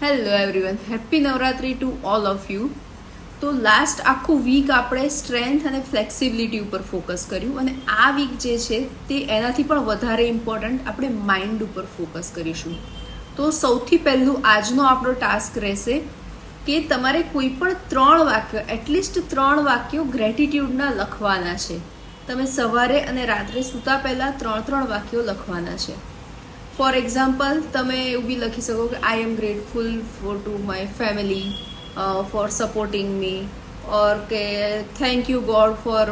Hello everyone, happy Navratri to all of you. તો last આખું week આપણે સ્ટ્રેન્થ અને ફ્લેક્સિબિલિટી ઉપર ફોકસ કર્યું, અને આ વીક જે છે તે એનાથી પણ વધારે ઇમ્પોર્ટન્ટ આપણે માઇન્ડ ઉપર ફોકસ કરીશું. તો સૌથી પહેલું આજનો આપણો ટાસ્ક રહેશે કે તમારે કોઈ પણ 3 વાક્ય, એટલીસ્ટ 3 વાક્યો ગ્રેટિટ્યૂડના લખવાના છે. તમે સવારે અને રાત્રે સૂતા પહેલાં 3 વાક્યો લખવાના છે. ફોર એક્ઝામ્પલ, તમે એવું બી લખી શકો કે I am grateful to my family for supporting me, or કે thank you God for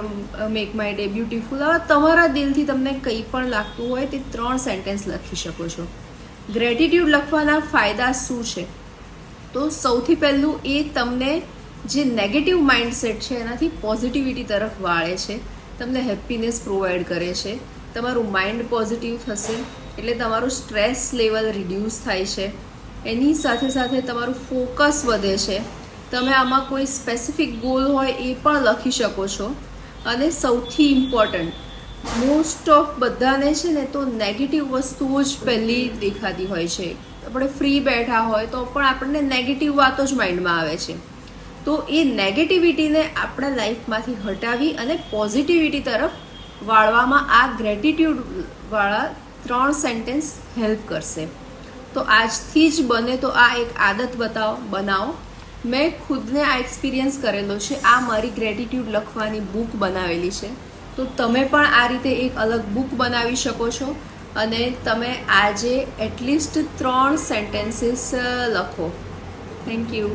make my day beautiful. હવે તમારા દિલથી તમને કંઈ પણ લાગતું હોય તે 3 સેન્ટેન્સ લખી શકો છો. ગ્રેટિટ્યૂડ લખવાના ફાયદા શું છે? તો સૌથી પહેલું એ તમને જે નેગેટિવ માઇન્ડસેટ છે એનાથી પોઝિટિવિટી તરફ વાળે છે, તમને હેપીનેસ પ્રોવાઈડ કરે છે, તમારું માઇન્ડ પોઝિટિવ થશે એટલે તમારું સ્ટ્રેસ લેવલ રિડ્યુસ થાય છે. એની સાથે સાથે તમારું ફોકસ વધે છે. તમે આમાં કોઈ સ્પેસિફિક ગોલ હોય એ પણ લખી શકો છો. અને સૌથી ઇમ્પોર્ટન્ટ, મોસ્ટ ઓફ બધાને છે ને તો નેગેટિવ વસ્તુઓ જ પહેલી દેખાતી હોય છે. આપણે ફ્રી બેઠા હોય તો પણ આપણને નેગેટિવ વાતો જ માઇન્ડમાં આવે છે. તો એ નેગેટિવિટીને આપણા લાઈફમાંથી હટાવી અને પોઝિટિવિટી તરફ વાળવામાં આ ગ્રેટિટ્યૂડવાળા 3 સેન્ટેન્સ હેલ્પ કરશે. તો આજથી જ બને તો આ એક આદત બનાવો. મેં ખુદને આ એક્સપિરિયન્સ કરેલો છે. આ મારી ગ્રેટિટ્યૂડ લખવાની બુક બનાવેલી છે. તો તમે પણ આ રીતે એક અલગ બુક બનાવી શકો છો અને તમે આજે એટલીસ્ટ 3 સેન્ટેન્સીસ લખો. Thank you.